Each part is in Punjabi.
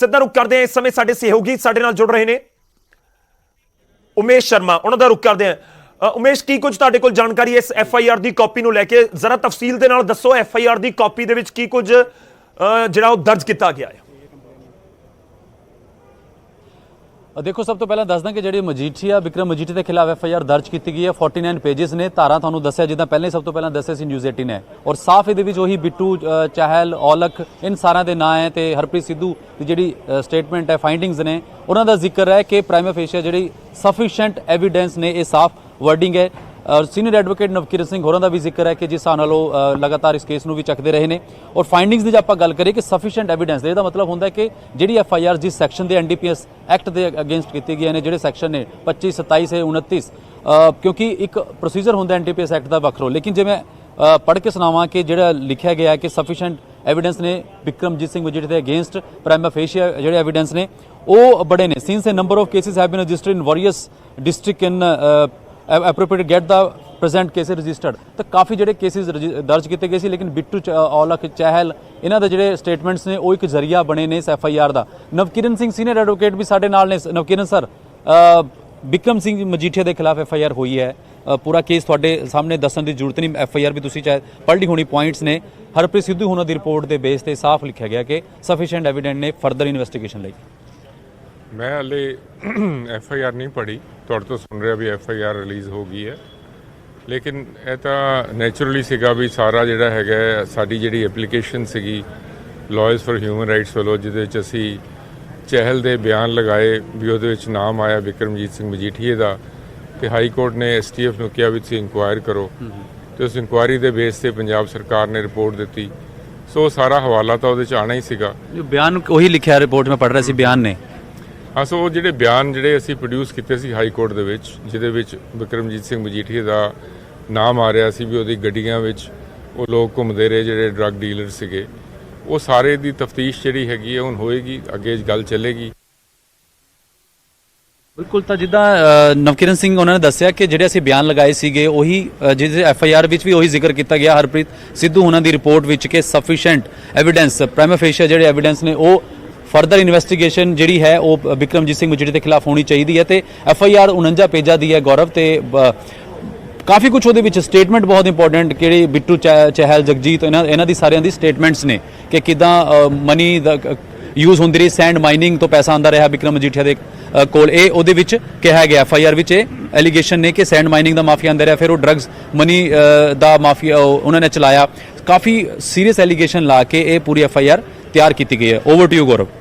ਸਿੱਧਾ ਰੁਕ ਕਰਦੇ ਹਾਂ। ਇਸ ਸਮੇਂ ਸਾਡੇ ਸਹਿਯੋਗੀ ਸਾਡੇ ਨਾਲ ਜੁੜ ਰਹੇ ਨੇ, ਉਮੇਸ਼ ਸ਼ਰਮਾ, ਉਹਨਾਂ ਦਾ ਰੁਕ ਕਰਦੇ ਹਾਂ। ਉਮੇਸ਼, ਕੀ ਕੁਝ ਤੁਹਾਡੇ ਕੋਲ ਜਾਣਕਾਰੀ ਇਸ FIR ਦੀ ਕਾਪੀ ਨੂੰ ਲੈ ਕੇ? ਜ਼ਰਾ ਤਫਸੀਲ ਦੇ ਨਾਲ ਦੱਸੋ, FIR ਦੀ ਕਾਪੀ ਦੇ ਵਿੱਚ ਕੀ ਕੁਝ ਜਿਹੜਾ ਉਹ ਦਰਜ ਕੀਤਾ ਗਿਆ ਹੈ? देखो, सब तो पहला दस ਦਾਂ कि ਜਿਹੜੀ ਮਜੀਠੀਆ ਵਿਕਰਮ ਮਜੀਠੀਆ ਦੇ ਖਿਲਾਫ FIR ਦਰਜ ਕੀਤੀ ਗਈ ਹੈ 49 ਪੇजेस ਨੇ। ਧਾਰਾ ਤੁਹਾਨੂੰ ਦੱਸਿਆ ਜਿੱਦਾਂ ਪਹਿਲੇ ਸਭ ਤੋਂ ਪਹਿਲਾਂ ਦੱਸਿਆ ਸੀ ਨਿਊਜ਼ 18 ਹੈ, ਔਰ ਸਾਫ਼ ਇਹਦੇ ਵਿੱਚ ਉਹੀ ਬਿੱਟੂ ਚਾਹਲ ਔਲਖ ਇਨ ਸਾਰਿਆਂ ਦੇ ਨਾਂ ਹੈ ਤੇ ਹਰਪ੍ਰੀਤ ਸਿੱਧੂ ਦੀ ਜਿਹੜੀ ਸਟੇਟਮੈਂਟ ਹੈ ਫਾਈਂਡਿੰਗਸ ਨੇ ਉਹਨਾਂ ਦਾ ਜ਼ਿਕਰ ਹੈ ਕਿ ਪ੍ਰਾਈਮਾ ਫੇਸ਼ੀਆ ਜਿਹੜੀ ਸਫੀਸ਼ੀਐਂਟ ਐਵੀਡੈਂਸ ਨੇ, ਇਹ ਸਾਫ਼ वर्डिंग है। और सीनियर एडवोकेट नवकिरन सिंह होरां दा भी जिक्र है कि जिस हिसाब नाल लगातार इस केस नूं भी चकदे रहे ने। और फाइंडिंग्स की जो आपां गल करिए कि सफिशिएंट एविडेंस इसदा मतलब होंदा है कि जिहड़ी FIR जिस सैक्शन के NDPS एक्ट के अगेंस्ट कीती गई ने, जिहड़े सैक्शन ने 25, 27 से 29, क्योंकि एक प्रोसीजर होंदा NDPS एक्ट का वखरो, लेकिन जे मैं पढ़ के सुनावां कि जिहड़ा लिखिया गया है कि सफिशिएंट एविडेंस ने विक्रमजीत सिंह मजीठिया के अगेंस्ट प्राइमा फेशिया जिहड़े एविडेंस ने वो बड़े ने। Since a number of cases have been registered in various district in appropriate get the present cases registered, तो काफ़ी जोड़े केसेस दर्ज किए गए, लेकिन बिट्टू औलख चहल इन्हों के जोड़े स्टेटमेंट्स ने वो एक जरिया बने ने इस FIR का। नवकिरन सिंह सीनियर एडवोकेट भी साढ़े नाल ने। नवकिरन सर, बिक्रम सिंह मजीठिया के खिलाफ FIR हुई है, पूरा केस थोड़े सामने दसन की जरूरत नहीं, FIR भी तुसीं चाहे पढ़ ली होनी पॉइंट्स ने। हरप्रीत सिद्धू होना की रिपोर्ट के बेस पर साफ लिखा गया कि सफिशिएंट एविडेंट ने फर्दर इन्वेस्टिगेशन लई। मैं हले FIR नहीं पढ़ी, तुहाडे तो सुन रहा भी FIR रिलीज़ हो गई है, लेकिन यह तो नैचुरली सीगा भी सारा जिहड़ा हैगा साडी जिहड़ी एप्लीकेशन सीगी लॉयर्स फॉर ह्यूमन राइट्स वालों, जिहदे विच असीं चहल दे बयान लगाए भी उहदे विच नाम आया विक्रमजीत सिंह मजीठीए दा, ते हाई कोर्ट ने STF नूं कहा भी तुसीं इंक्वायर करो, तो उस इंक्वायरी दे बेस ते पंजाब सरकार ने रिपोर्ट दित्ती। सो सारा हवाला तो उहदे च आना ही सीगा। बयान वही लिखिया रिपोर्ट में पढ़ रहा सी बयान ने। हाँ, सो ਜਿਹੜੇ ਬਿਆਨ ਜਿਹੜੇ ਅਸੀਂ ਪ੍ਰੋਡਿਊਸ ਕੀਤੇ ਸੀ ਹਾਈ ਕੋਰਟ ਦੇ ਵਿੱਚ, ਜਿਹਦੇ ਵਿੱਚ ਵਿਕਰਮਜੀਤ ਸਿੰਘ ਮਜੀਠੀਆ ਦਾ ਨਾਮ ਆ ਰਿਹਾ ਸੀ ਵੀ ਉਹਦੀ ਗੱਡੀਆਂ ਵਿੱਚ ਉਹ ਲੋਕ ਘੁੰਮਦੇ ਰਹੇ ਜਿਹੜੇ ਡਰੱਗ ਡੀਲਰ ਸੀਗੇ, ਉਹ ਸਾਰੇ ਦੀ ਤਫਤੀਸ਼ ਜਿਹੜੀ ਹੈਗੀ ਹੈ ਹੁਣ ਹੋਏਗੀ, ਅੱਗੇ ਗੱਲ ਚੱਲੇਗੀ। बिल्कुल, तो जिदा नवकिरन सिंह उन्होंने दसिया कि ਜਿਹੜੇ ਅਸੀਂ ਬਿਆਨ ਲਗਾਏ ਸੀਗੇ ਉਹੀ ਜਿਹਦੇ FIR ਵਿੱਚ ਵੀ ਉਹੀ ਜ਼ਿਕਰ ਕੀਤਾ ਗਿਆ ਹਰਪ੍ਰੀਤ ਸਿੱਧੂ ਉਹਨਾਂ ਦੀ ਰਿਪੋਰਟ ਵਿੱਚ ਕਿ ਸਫੀਸ਼ੀਐਂਟ ਐਵੀਡੈਂਸ ਪ੍ਰਾਈਮਾ ਫੇਸ਼ੀਆ ਜਿਹੜੇ ਐਵੀਡੈਂਸ ਨੇ ਉਹ फर्दर इन्वेस्टिगेशन जी है वो विक्रमजीत सिंह मजीठिया के खिलाफ होनी चाहिए है। तो FIR 49 पेजा की है गौरव, तो काफ़ी कुछ वो स्टेटमेंट बहुत इंपॉर्टेंट कि बिट्टू चहल जगजीत इन्हों की सारिया की स्टेटमेंट्स ने कि किदा मनी यूज़ होंदी रही, सैंड माइनिंग तो पैसा आंदा रहा विक्रम मजीठिया के कोल, ये ਉਹਦੇ ਵਿੱਚ ਕਿਹਾ ਗਿਆ FIR ਵਿੱਚ एलीगेशन ने कि सैंड माइनिंग का माफिया आंदा रहा, फिर वो ड्रग्स मनी का माफिया उन्होंने चलाया। काफ़ी सीरीयस एलीगेशन ला के ये पूरी FIR तैयार की गई है। ओवर टू यू गौरव।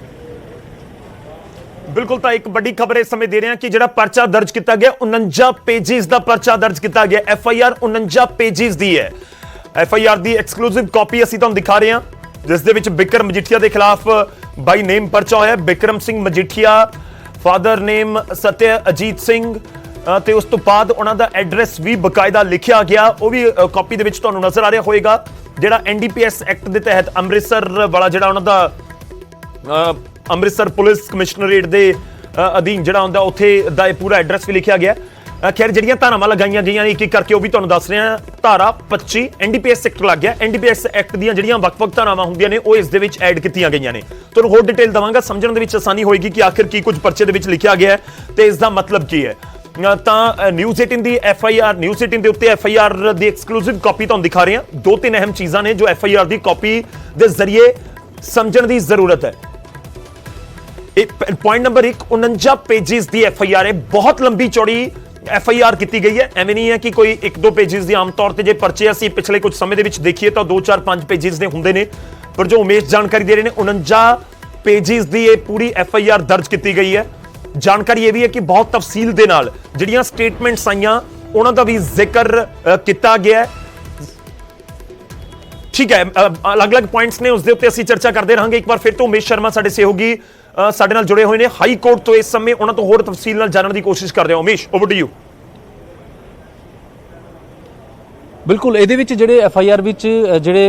बिल्कुल, तो एक बड़ी खबर इस समय दे रहे हैं कि जिहड़ा पर्चा दर्ज किया गया 49 पेजेस का पर्चा दर्ज किया गया। FIR 49 पेजेस दी है। FIR की एक्सक्लूसिव कॉपी असीं तुहानूं दिखा रहे हैं, जिस दे विच बिक्रम मजीठिया के खिलाफ बाई नेम पर्चा होया। बिक्रम सिंह मजीठिया, फादर नेम सत्य अजीत सिंह, ਤੇ ਉਸ ਤੋਂ ਬਾਅਦ ਉਹਨਾਂ ਦਾ ਐਡਰੈਸ ਵੀ ਬਕਾਇਦਾ ਲਿਖਿਆ ਗਿਆ, ਉਹ ਵੀ ਕਾਪੀ ਦੇ ਵਿੱਚ ਤੁਹਾਨੂੰ ਨਜ਼ਰ ਆ ਰਿਹਾ ਹੋਵੇਗਾ। ਜਿਹੜਾ NDPS ਐਕਟ ਦੇ ਤਹਿਤ ਅੰਮ੍ਰਿਤਸਰ ਵਾਲਾ ਜਿਹੜਾ ਉਹਨਾਂ ਦਾ ਅੰਮ੍ਰਿਤਸਰ ਪੁਲਿਸ ਕਮਿਸ਼ਨਰੇਟ ਦੇ ਅਧੀਨ ਜਿਹੜਾ ਹੁੰਦਾ ਉੱਥੇ ਦਾ ਇਹ ਪੂਰਾ ਐਡਰੈਸ ਵੀ ਲਿਖਿਆ ਗਿਆ। ਖੈਰ, ਜਿਹੜੀਆਂ ਧਾਰਾਵਾਂ ਲਗਾਈਆਂ ਗਈਆਂ ਨੇ ਇੱਕ ਇੱਕ ਕਰਕੇ ਉਹ ਵੀ ਤੁਹਾਨੂੰ ਦੱਸ ਰਿਹਾ। ਧਾਰਾ 25 NDPS ਐਕਟ ਲੱਗ ਗਿਆ। NDPS ਐਕਟ ਦੀਆਂ ਜਿਹੜੀਆਂ ਵੱਖ-ਵੱਖ ਧਾਰਾਵਾਂ ਹੁੰਦੀਆਂ ਨੇ ਉਹ ਇਸ ਦੇ ਵਿੱਚ ਐਡ ਕੀਤੀਆਂ ਗਈਆਂ ਨੇ। ਤੁਹਾਨੂੰ ਹੋਰ ਡਿਟੇਲ ਦਵਾਂਗਾ, ਸਮਝਣ ਦੇ ਵਿੱਚ ਆਸਾਨੀ ਹੋਏਗੀ ਕਿ ਆਖਿਰ ਕੀ ਕੁਝ ਪਰਚੇ ਦੇ ਵਿੱਚ ਲਿਖਿਆ ਗਿਆ ਹੈ ਤੇ ਇਸ ਦਾ ਮਤਲਬ ਕੀ ਹੈ। ਤਾਂ ਨਿਊਜ਼ 18 ਦੀ FIR ਨਿਊਜ਼ 18 ਦੇ ਉੱਤੇ FIR ਦੀ ਐਕਸਕਲੂਸਿਵ ਕਾਪੀ ਤੁਹਾਨੂੰ ਦਿਖਾ ਰਹੇ ਹਾਂ। ਦੋ ਤਿੰਨ ਅਹਿਮ ਚੀਜ਼ਾਂ ਨੇ ਜੋ FIR ਦੀ ਕਾਪੀ ਦੇ ਜ਼ਰੀਏ ਸਮਝਣ ਦੀ ਜ਼ਰੂਰਤ ਹੈ। पॉइंट नंबर 1, 49 पेजेस की FIR है, बहुत लंबी चौड़ी FIR की गई है। एवं नहीं है कि कोई 1-2 पेजेस की, आम तौर पर जो परचे असीं पिछले कुछ समय देखिए तो 2-4-5 पेजेस के होंगे ने, पर जो उमेश जानकारी दे रहे हैं 49 पेजेस की ये पूरी FIR दर्ज की गई है। जानकारी यह भी है कि बहुत तफसील के नाल जिहड़ियां स्टेटमेंट्स आईयां उन्हां दा भी जिक्र किया गया है। ठीक है, अलग अलग पॉइंट्स ने उसके उत्ते असीं चर्चा करते रहांगे। एक बार फिर तो उमेश शर्मा साडे सहयोगी ਸਾਡੇ ਨਾਲ जुड़े हुए हैं हाई कोर्ट तो इस समय उन्होंने तो होर तफसील नाल जानने की कोशिश कर रहे हैं। Umesh, over to you. बिल्कुल, ਇਹਦੇ ਵਿੱਚ ਜਿਹੜੇ FIR ਵਿੱਚ ਜਿਹੜੇ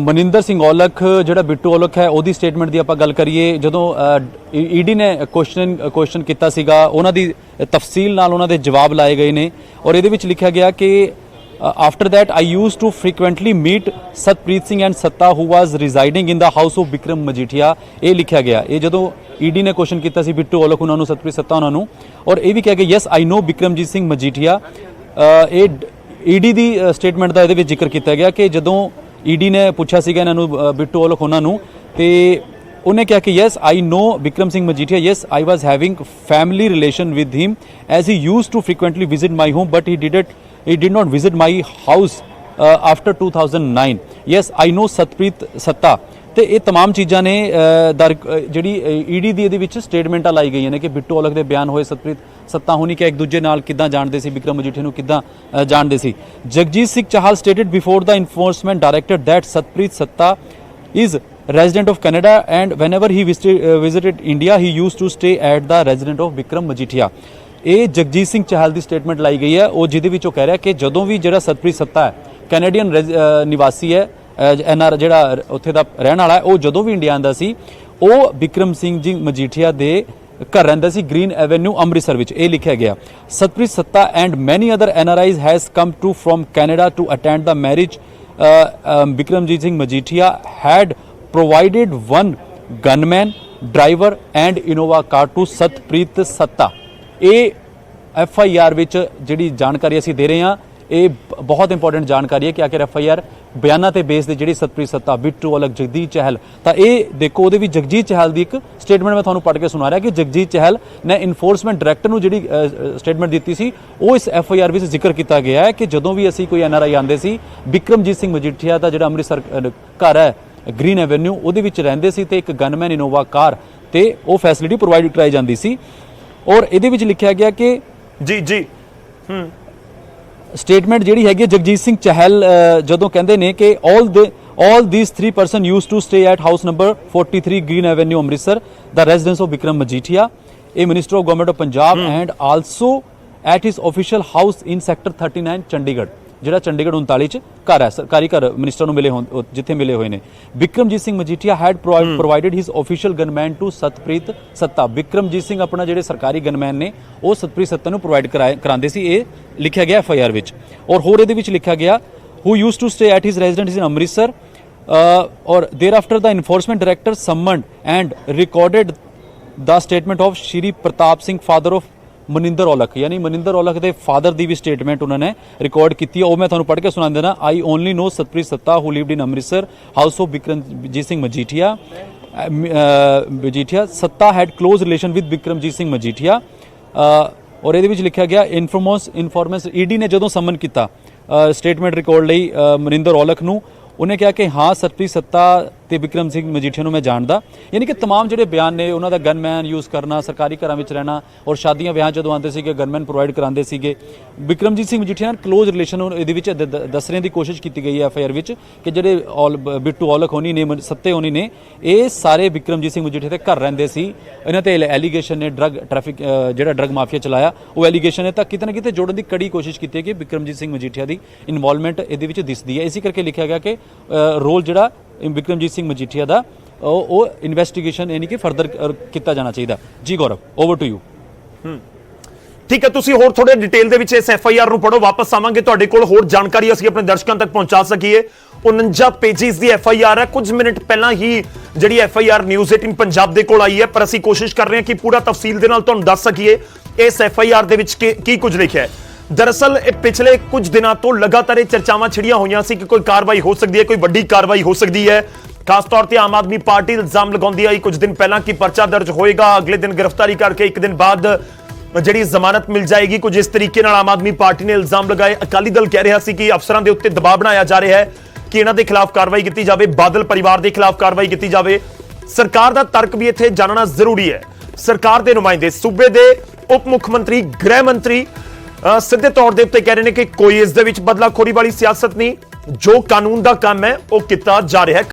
ਮਨਿੰਦਰ ਸਿੰਘ ਔਲਖ ਜਿਹੜਾ ਬਿੱਟੂ ਔਲਖ ਹੈ ਉਹਦੀ ਸਟੇਟਮੈਂਟ ਦੀ ਆਪਾਂ ਗੱਲ ਕਰੀਏ, ਜਦੋਂ ED ਨੇ ਕੁਐਸਚਨ ਕੀਤਾ ਸੀਗਾ ਉਹਨਾਂ ਦੀ ਤਫਸੀਲ ਨਾਲ ਉਹਨਾਂ ਦੇ ਜਵਾਬ ਲਾਏ ਗਏ ਨੇ, ਔਰ ਇਹਦੇ ਵਿੱਚ ਲਿਖਿਆ ਗਿਆ ਕਿ after that I used to frequently meet Satpreet Singh and Satta who was residing in the house of Bikram Majeethia। ਇਹ ਲਿਖਿਆ ਗਿਆ। ਇਹ ਜਦੋਂ ਈਡੀ ਨੇ ਕੁਐਸਚਨ ਕੀਤਾ ਸੀ ਬਿੱਟੂ ਔਲਖ ਉਹਨਾਂ ਨੂੰ, ਸਤਪ੍ਰੀਤ ਸੱਤਾ ਉਹਨਾਂ ਨੂੰ, ਔਰ ਇਹ ਵੀ ਕਿਹਾ ਕਿ ਯੈਸ ਆਈ ਨੋ ਬਿਕਰਮਜੀਤ ਸਿੰਘ ਮਜੀਠੀਆ। ਇਹ ਈਡੀ ਦੀ ਸਟੇਟਮੈਂਟ ਦਾ ਇਹਦੇ ਵਿੱਚ ਜ਼ਿਕਰ ਕੀਤਾ ਗਿਆ ਕਿ ਜਦੋਂ ਈਡੀ ਨੇ ਪੁੱਛਿਆ ਸੀਗਾ ਇਹਨਾਂ ਨੂੰ ਬਿੱਟੂ ਔਲਖ ਉਹਨਾਂ ਨੂੰ, ਤੇ ਉਹਨੇ ਕਿਹਾ ਕਿ yes I know Bikram Singh Majithia, yes I was having family relation with him as he used to frequently visit my home but he did not visit my house after 2009। yes I know Satpreet ਸੱਤਾ। ਤੇ ਇਹ तमाम ਚੀਜ਼ਾਂ ਨੇ ਜਿਹੜੀ ਈਡੀ ਦੀ ਇਹਦੇ ਵਿੱਚ ਸਟੇਟਮੈਂਟਾਂ ਲਾਈ ਗਈਆਂ ਨੇ ਕਿ ਬਿੱਟੂ ਔਲਖ ਦੇ ਬਿਆਨ ਹੋਏ, ਸਤਪ੍ਰੀਤ ਸੱਤਾ ਹੋਣੀ ਕਿ ਇੱਕ ਦੂਜੇ ਨਾਲ ਕਿੱਦਾਂ ਜਾਣਦੇ ਸੀ, ਬਿਕਰਮ ਮਜੀਠੀਆ ਨੂੰ ਕਿੱਦਾਂ ਜਾਣਦੇ ਸੀ। Jagjit Singh Chahal stated before the Enforcement Directorate that Satpreet Satta is resident of Canada and whenever he visited India he used to stay at the residence of Bikram Majeethia। ਇਹ ਜਗਜੀਤ ਸਿੰਘ ਚਾਹਲ ਦੀ ਸਟੇਟਮੈਂਟ ਲਾਈ ਗਈ ਹੈ। ਉਹ ਜਿਹਦੇ ਵਿੱਚ ਉਹ ਕਹਿ ਰਿਹਾ ਕਿ ਜਦੋਂ ਵੀ ਜਿਹੜਾ ਸਤਪ੍ਰੀਤ ਸੱਤਾ ਹੈ ਕੈਨੇਡੀਅਨ ਨਿਵਾਸੀ ਹੈ, ਐਨਆਰ ਜਿਹੜਾ ਉੱਥੇ ਦਾ ਰਹਿਣ ਵਾਲਾ ਹੈ, ਉਹ ਜਦੋਂ ਵੀ ਇੰਡੀਆ ਆਉਂਦਾ ਸੀ ਉਹ ਬਿਕਰਮ ਸਿੰਘ ਜੀ ਮਜੀਠੀਆ ਦੇ ਘਰ ਰਹਿੰਦਾ ਸੀ ਗ੍ਰੀਨ ਐਵੇਨਿਊ ਅੰਮ੍ਰਿਤਸਰ ਵਿੱਚ। ਇਹ ਲਿਖਿਆ ਗਿਆ। Satpreet Satta and many other NRIs has come to from Canada to attend the marriage. Bikramjit Singh Majithia had provided one gunman, driver and Innova car to Satpreet Satta. ਇਹ FIR ਵਿੱਚ ਜਿਹੜੀ ਜਾਣਕਾਰੀ ਅਸੀਂ ਦੇ ਰਹੇ ਹਾਂ ਇਹ ਬਹੁਤ ਇੰਪੋਰਟੈਂਟ ਜਾਣਕਾਰੀ ਹੈ ਕਿ ਆਖਿਰ FIR ਬਿਆਨਾਂ ਤੇ ਬੇਸ ਦੇ ਜਿਹੜੀ ਸਤਪ੍ਰੀਤ ਸੱਤਾ, ਬਿੱਟੂ ਔਲਖ, ਜਗਜੀਤ ਚਹਿਲ, ਤਾਂ ਇਹ ਦੇਖੋ ਉਹਦੇ ਵਿੱਚ ਜਗਜੀਤ ਚਹਿਲ ਦੀ ਇੱਕ ਸਟੇਟਮੈਂਟ ਮੈਂ ਤੁਹਾਨੂੰ ਪੜ੍ਹ ਕੇ ਸੁਣਾ ਰਿਹਾ ਕਿ ਜਗਜੀਤ ਚਹਿਲ ਨੇ ਇਨਫੋਰਸਮੈਂਟ ਡਾਇਰੈਕਟਰ ਨੂੰ ਜਿਹੜੀ ਸਟੇਟਮੈਂਟ ਦਿੱਤੀ ਸੀ ਉਹ ਇਸ FIR ਵਿੱਚ ਜ਼ਿਕਰ ਕੀਤਾ ਗਿਆ ਹੈ ਕਿ ਜਦੋਂ ਵੀ ਅਸੀਂ ਕੋਈ NRI ਆਉਂਦੇ ਸੀ ਬਿਕਰਮਜੀਤ ਸਿੰਘ ਮਜੀਠੀਆ ਦਾ ਜਿਹੜਾ ਅੰਮ੍ਰਿਤਸਰ ਘਰ ਹੈ ਗ੍ਰੀਨ ਐਵੇਨਿਊ ਉਹਦੇ ਵਿੱਚ ਰਹਿੰਦੇ ਸੀ ਤੇ ਇੱਕ ਗਨਮੈਨ ਇਨੋਵਾ ਕਾਰ ਤੇ ਉਹ ਫੈਸਿਲਿਟੀ ਪ੍ਰੋਵਾਈਡ ਕਰਾਈ ਜਾਂਦੀ ਸੀ। ਔਰ ਇਹਦੇ ਵਿੱਚ ਲਿਖਿਆ ਗਿਆ ਕਿ ਜੀ ਸਟੇਟਮੈਂਟ ਜਿਹੜੀ ਹੈਗੀ ਜਗਜੀਤ ਸਿੰਘ ਚਹਿਲ ਜਦੋਂ ਕਹਿੰਦੇ ਨੇ ਕਿ all these three person used to stay at house number 43 Green Avenue Amritsar the residence of Bikram Majeethia, a minister of government of Punjab and also at his official house in sector 39 Chandigarh ਜਿਹੜਾ ਚੰਡੀਗੜ੍ਹ 39 ਚ ਘਰ ਹੈ, ਸਰਕਾਰੀ ਘਰ ਮਿਨਿਸਟਰ ਨੂੰ ਮਿਲੇ ਜਿੱਥੇ ਮਿਲੇ ਹੋਏ ਨੇ। Bikramjit Singh Majithia had provided his official gunman to Satpreet Satta. Bikramjit Singh ਆਪਣਾ ਜਿਹੜੇ ਸਰਕਾਰੀ ਗਨਮੈਨ ਨੇ ਉਹ ਸਤਪ੍ਰੀਤ ਸੱਤਾ ਨੂੰ ਪ੍ਰੋਵਾਈਡ ਕਰਾਉਂਦੇ ਸੀ। ਇਹ ਲਿਖਿਆ ਗਿਆ FIR ਵਿੱਚ। ਔਰ ਹੋਰ ਇਹਦੇ ਵਿੱਚ ਲਿਖਿਆ ਗਿਆ who used to stay at his residence in Amritsar or thereafter the enforcement director summoned and recorded the statement of Shri Pratap Singh, father of Maninder Aulakh, ਯਾਨੀ ਮਨਿੰਦਰ ਔਲਖ ਦੇ ਫਾਦਰ ਦੀ ਵੀ ਸਟੇਟਮੈਂਟ ਉਹਨਾਂ ਨੇ ਰਿਕਾਰਡ ਕੀਤੀ ਹੈ। ਉਹ ਮੈਂ ਤੁਹਾਨੂੰ ਪੜ੍ਹ ਕੇ ਸੁਣਾ ਦੇਣਾ। ਆਈ only know Satpreet Satta who lived in Amritsar house of Bikramjit Singh Majithia. Satta had close relation with Bikramjit Singh Majithia. ਔਰ ਇਹਦੇ ਵਿੱਚ ਲਿਖਿਆ ਗਿਆ ਇਨਫੋਰਮੈਂਸ ਈਡੀ ਨੇ ਜਦੋਂ ਸਮਨ ਕੀਤਾ ਸਟੇਟਮੈਂਟ ਰਿਕਾਰਡ ਲਈ ਮਨਿੰਦਰ ਔਲਖ ਨੂੰ, ਉਹਨੇ ਕਿਹਾ ਕਿ ਹਾਂ ਸਤਪ੍ਰੀਤ ਸੱਤਾ ਤੇ ਬਿਕਰਮ ਸਿੰਘ ਮਜੀਠੀਆ ਨੂੰ ਮੈਂ ਜਾਣਦਾ। ਯਾਨੀ ਕਿ तमाम ਜਿਹੜੇ ਬਿਆਨ ਨੇ ਉਹਨਾਂ ਦਾ ਗਨਮੈਨ ਯੂਜ਼ ਕਰਨਾ, ਸਰਕਾਰੀ ਘਰਾਂ ਵਿੱਚ ਰਹਿਣਾ ਔਰ ਸ਼ਾਦੀਆਂ ਵਿਆਹ ਜਦੋਂ ਆਉਂਦੇ ਸੀਗੇ ਗਨਮੈਨ ਪ੍ਰੋਵਾਈਡ ਕਰਾਉਂਦੇ ਸੀਗੇ। ਬਿਕਰਮਜੀਤ ਸਿੰਘ ਮਜੀਠੀਆ ਨਾਲ ਕਲੋਜ਼ ਰਿਲੇਸ਼ਨ ਇਹਦੇ ਵਿੱਚ ਦੱਸਣ ਦੀ ਕੋਸ਼ਿਸ਼ ਕੀਤੀ ਗਈ ਹੈ FIR ਵਿੱਚ ਕਿ ਜਿਹੜੇ ਬਿੱਟੂ ਔਲਖ ਹੋਣੀ ਨੇ, ਸੱਤੇ ਹੋਣੀ ਨੇ, ਇਹ ਸਾਰੇ ਬਿਕਰਮਜੀਤ ਸਿੰਘ ਮਜੀਠੀਆ ਦੇ ਘਰ ਰਹਿੰਦੇ ਸੀ। ਇਹਨਾਂ ਤੇ ਐਲੀਗੇਸ਼ਨ ਨੇ ਡਰਗ ਟ੍ਰੈਫਿਕ ਜਿਹੜਾ ਡਰਗ ਮਾਫੀਆ ਚਲਾਇਆ ਉਹ ਐਲੀਗੇਸ਼ਨ ਹੈ, ਤਾਂ ਕਿਤੇ ਨਾ ਕਿਤੇ ਜੋੜਨ ਦੀ ਕੜੀ ਕੋਸ਼ਿਸ਼ ਕੀਤੀ ਹੈ ਕਿ ਬਿਕਰਮਜੀਤ ਸਿੰਘ ਮਜੀਠੀਆ ਦੀ ਇਨਵੋਲਵਮੈਂਟ ਇਹਦੇ ਵਿੱਚ ਦਿਸਦੀ ਹੈ। ਇਸੇ ਕਰਕੇ ਲਿਖਿਆ ਗਿਆ ਕਿ ਰੋਲ ਜਿਹੜਾ ਬਿਕਰਮਜੀਤ ਸਿੰਘ ਮਜੀਠੀਆ ਦਾ ਉਹ ਇਨਵੈਸਟੀਗੇਸ਼ਨ ਯਾਨੀ ਕਿ ਫਰਦਰ ਕੀਤਾ ਜਾਣਾ ਚਾਹੀਦਾ। ਜੀ ਗੌਰਵ, ਓਵਰ ਟੂ ਯੂ। ਠੀਕ ਹੈ, ਤੁਸੀਂ ਹੋਰ ਥੋੜੇ ਡਿਟੇਲ ਦੇ ਵਿੱਚ ਇਸ FIR ਨੂੰ ਪੜੋ, ਵਾਪਸ ਆਵਾਂਗੇ ਤੁਹਾਡੇ ਕੋਲ ਹੋਰ ਜਾਣਕਾਰੀ ਅਸੀਂ ਆਪਣੇ ਦਰਸ਼ਕਾਂ ਤੱਕ ਪਹੁੰਚਾ ਸਕੀਏ। 49 ਪੇਜਿਸ ਦੀ FIR ਹੈ। ਕੁਝ ਮਿੰਟ ਪਹਿਲਾਂ ਹੀ ਜਿਹੜੀ FIR ਨਿਊਜ਼ 18 ਪੰਜਾਬ ਦੇ ਕੋਲ ਆਈ ਹੈ, ਪਰ ਅਸੀਂ ਕੋਸ਼ਿਸ਼ ਕਰ ਰਹੇ ਹਾਂ ਕਿ ਪੂਰਾ ਤਫਸੀਲ ਦੇ ਨਾਲ ਤੁਹਾਨੂੰ ਦੱਸ ਸਕੀਏ ਇਸ FIR ਦੇ ਵਿੱਚ ਕੀ ਕੁਝ ਲਿਖਿਆ ਹੈ। ਦਰਅਸਲ ਇਹ ਪਿਛਲੇ ਕੁਝ ਦਿਨਾਂ ਤੋਂ ਲਗਾਤਾਰ ਇਹ ਚਰਚਾਵਾਂ ਛਿੜੀਆਂ ਹੋਈਆਂ ਸੀ ਕਿ ਕੋਈ ਕਾਰਵਾਈ ਹੋ ਸਕਦੀ ਹੈ, ਕੋਈ ਵੱਡੀ ਕਾਰਵਾਈ ਹੋ ਸਕਦੀ ਹੈ। ਖਾਸ ਤੌਰ ਤੇ ਆਮ ਆਦਮੀ ਪਾਰਟੀ ਇਲਜ਼ਾਮ ਲਗਾਉਂਦੀ ਆਈ ਕੁਝ ਦਿਨ ਪਹਿਲਾਂ ਕਿ ਪਰਚਾ ਦਰਜ ਹੋਏਗਾ, ਅਗਲੇ ਦਿਨ ਗ੍ਰਿਫਤਾਰੀ ਕਰਕੇ ਇੱਕ ਦਿਨ ਬਾਅਦ ਜਿਹੜੀ ਜ਼ਮਾਨਤ ਮਿਲ ਜਾਏਗੀ। ਕੁਝ ਇਸ ਤਰੀਕੇ ਨਾਲ ਆਮ ਆਦਮੀ ਪਾਰਟੀ ਨੇ ਇਲਜ਼ਾਮ ਲਗਾਏ। ਅਕਾਲੀ ਦਲ ਕਹਿ ਰਿਹਾ ਸੀ ਕਿ ਅਫਸਰਾਂ ਦੇ ਉੱਤੇ ਦਬਾਅ ਬਣਾਇਆ ਜਾ ਰਿਹਾ ਹੈ ਕਿ ਇਹਨਾਂ ਦੇ ਖਿਲਾਫ ਕਾਰਵਾਈ ਕੀਤੀ ਜਾਵੇ, ਬਾਦਲ ਪਰਿਵਾਰ ਦੇ ਖਿਲਾਫ ਕਾਰਵਾਈ ਕੀਤੀ ਜਾਵੇ। ਸਰਕਾਰ ਦਾ ਤਰਕ ਵੀ ਇੱਥੇ ਜਾਣਨਾ ਜ਼ਰੂਰੀ ਹੈ। ਸਰਕਾਰ ਦੇ ਨੁਮਾਇੰਦੇ, ਸੂਬੇ ਦੇ ਉਪ ਮੁੱਖ ਮੰਤਰੀ, ਗ੍ਰਹਿ ਮੰਤਰੀ ਸਿੱਧੇ ਤੌਰ ਦੇ ਉੱਤੇ ਕਹਿ ਰਹੇ ਨੇ ਕਿ ਕੋਈ ਇਸ ਦੇ ਵਿੱਚ ਬਦਲਾਖੋਰੀ ਵਾਲੀ ਸਿਆਸਤ ਨਹੀਂ, ਜੋ ਕਾਨੂੰਨ ਦਾ ਕੰਮ ਹੈ ਉਹ ਕੀਤਾ ਜਾ ਰਿਹਾ ਹੈ।